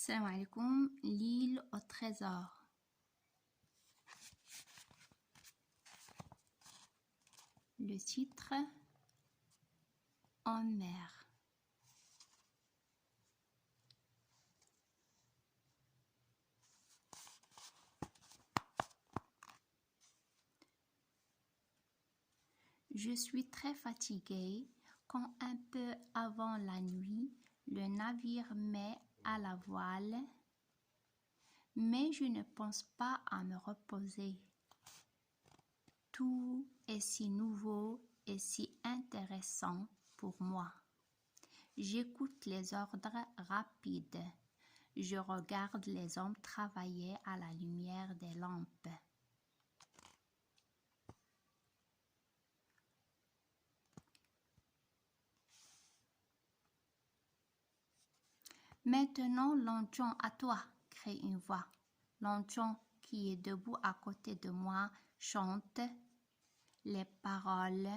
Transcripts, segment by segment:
Salam alaikum, l'île au trésor. Le titre En mer. Je suis très fatiguée quand un peu avant la nuit, le navire met à la voile, mais je ne pense pas à me reposer. Tout est si nouveau et si intéressant pour moi. J'écoute les ordres rapides. Je regarde les hommes travailler à la lumière des lampes. Maintenant, Longchon, à toi, crie une voix. Longchon, qui est debout à côté de moi, chante les paroles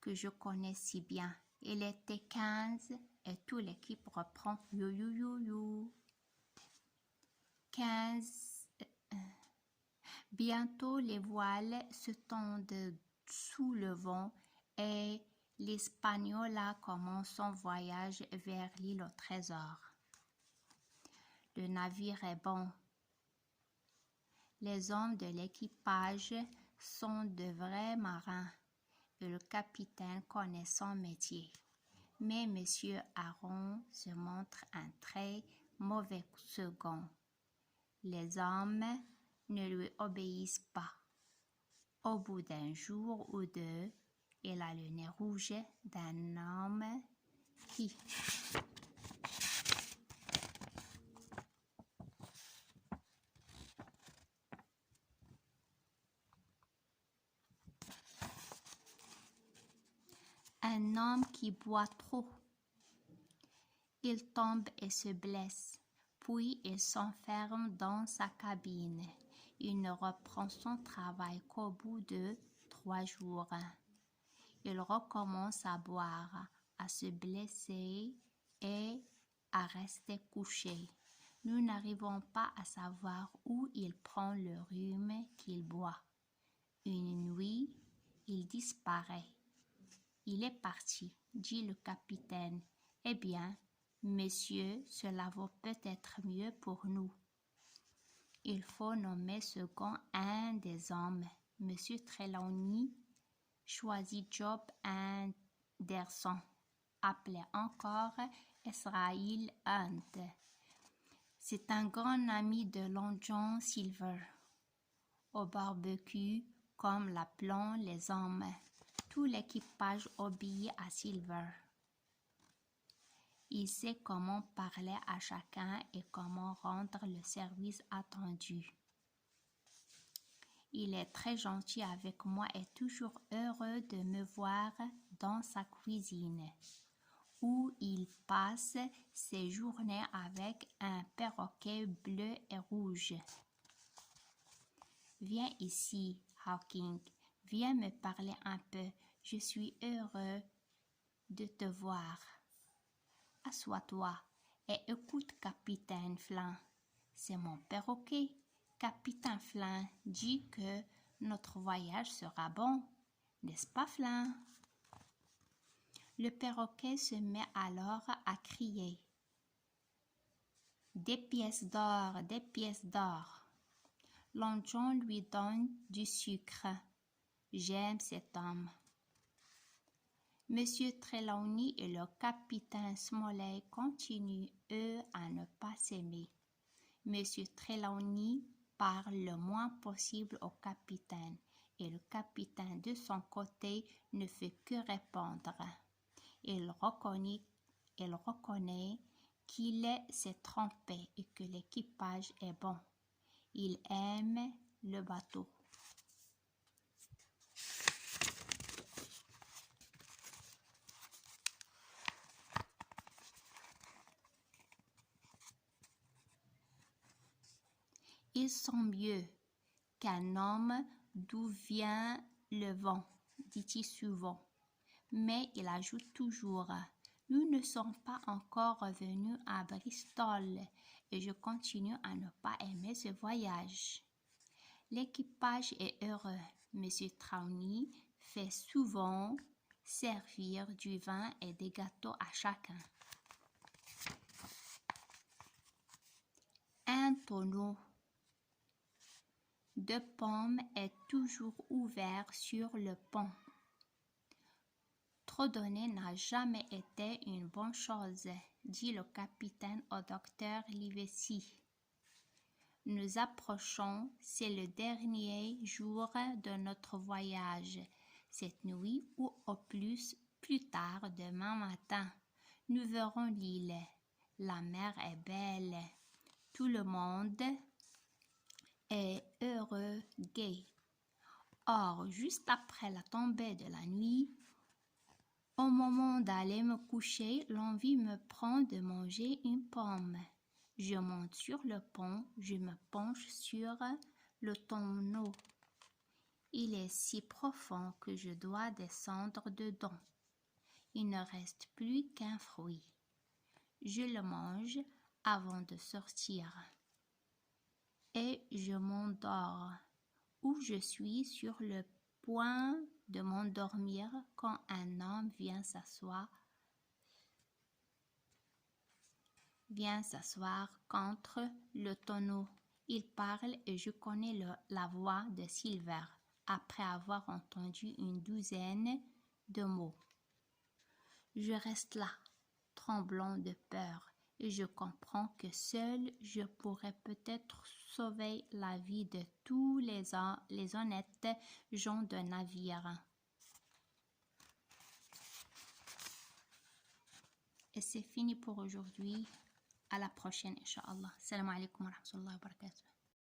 que je connais si bien. Il était 15 et toute l'équipe reprend you you you you. 15. Bientôt, les voiles se tendent sous le vent et l'Espagnola commence son voyage vers l'île au trésor. Le navire est bon. Les hommes de l'équipage sont de vrais marins et le capitaine connaît son métier. Mais M. Aron se montre un très mauvais second. Les hommes ne lui obéissent pas. Au bout d'un jour ou deux, il a le nez rouge d'un homme qui boit trop. Il tombe et se blesse, puis il s'enferme dans sa cabine. Il ne reprend son travail qu'au bout de 3 jours. Il recommence à boire, à se blesser et à rester couché. Nous n'arrivons pas à savoir où il prend le rhume qu'il boit. Une nuit, il disparaît. Il est parti, dit le capitaine. Eh bien, messieurs, cela vaut peut-être mieux pour nous. Il faut nommer second un des hommes. Monsieur Trelawney choisit Job Anderson, appelé encore Israel Hunt. C'est un grand ami de Long John Silver. Au barbecue, comme l'appelons les hommes, tout l'équipage obéit à Silver. Il sait comment parler à chacun et comment rendre le service attendu. Il est très gentil avec moi et toujours heureux de me voir dans sa cuisine, où il passe ses journées avec un perroquet bleu et rouge. Viens ici, Hawking, viens me parler un peu. Je suis heureux de te voir. Assois-toi et écoute, Capitaine Flynn. C'est mon perroquet. Capitaine Flynn dit que notre voyage sera bon, n'est-ce pas, Flynn? Le perroquet se met alors à crier. Des pièces d'or, des pièces d'or. Long John lui donne du sucre. J'aime cet homme. Monsieur Trelawney et le capitaine Smalley continuent, eux, à ne pas s'aimer. Monsieur Trelawney parle le moins possible au capitaine et le capitaine, de son côté, ne fait que répondre. Il reconnaît qu'il s'est trompé et que l'équipage est bon. Il aime le bateau. Ils sont mieux qu'un homme d'où vient le vent, dit-il souvent. Mais il ajoute toujours, Nous ne sommes pas encore revenus à Bristol et je continue à ne pas aimer ce voyage. L'équipage est heureux. Monsieur Trelawney fait souvent servir du vin et des gâteaux à chacun. Un tonneau de pommes est toujours ouvert sur le pont. Trop donner n'a jamais été une bonne chose, dit le capitaine au docteur Livesey. Nous approchons, c'est le dernier jour de notre voyage. Cette nuit ou au plus tard demain matin, nous verrons l'île. La mer est belle. Tout le monde est heureux, gai. Or, juste après la tombée de la nuit, au moment d'aller me coucher, l'envie me prend de manger une pomme. Je monte sur le pont, je me penche sur le tonneau. Il est si profond que je dois descendre dedans. Il ne reste plus qu'un fruit. Je le mange avant de sortir. Et je m'endors, où je suis sur le point de m'endormir quand un homme vient s'asseoir contre le tonneau. Il parle et je connais la voix de Silver après avoir entendu une douzaine de mots. Je reste là, tremblant de peur, et je comprends que seul je pourrais peut-être sauver la vie de tous les honnêtes gens de navire. Et c'est fini pour aujourd'hui. À la prochaine, Inch'Allah. Salam alaikum wa rahmatullahi wa barakatuh.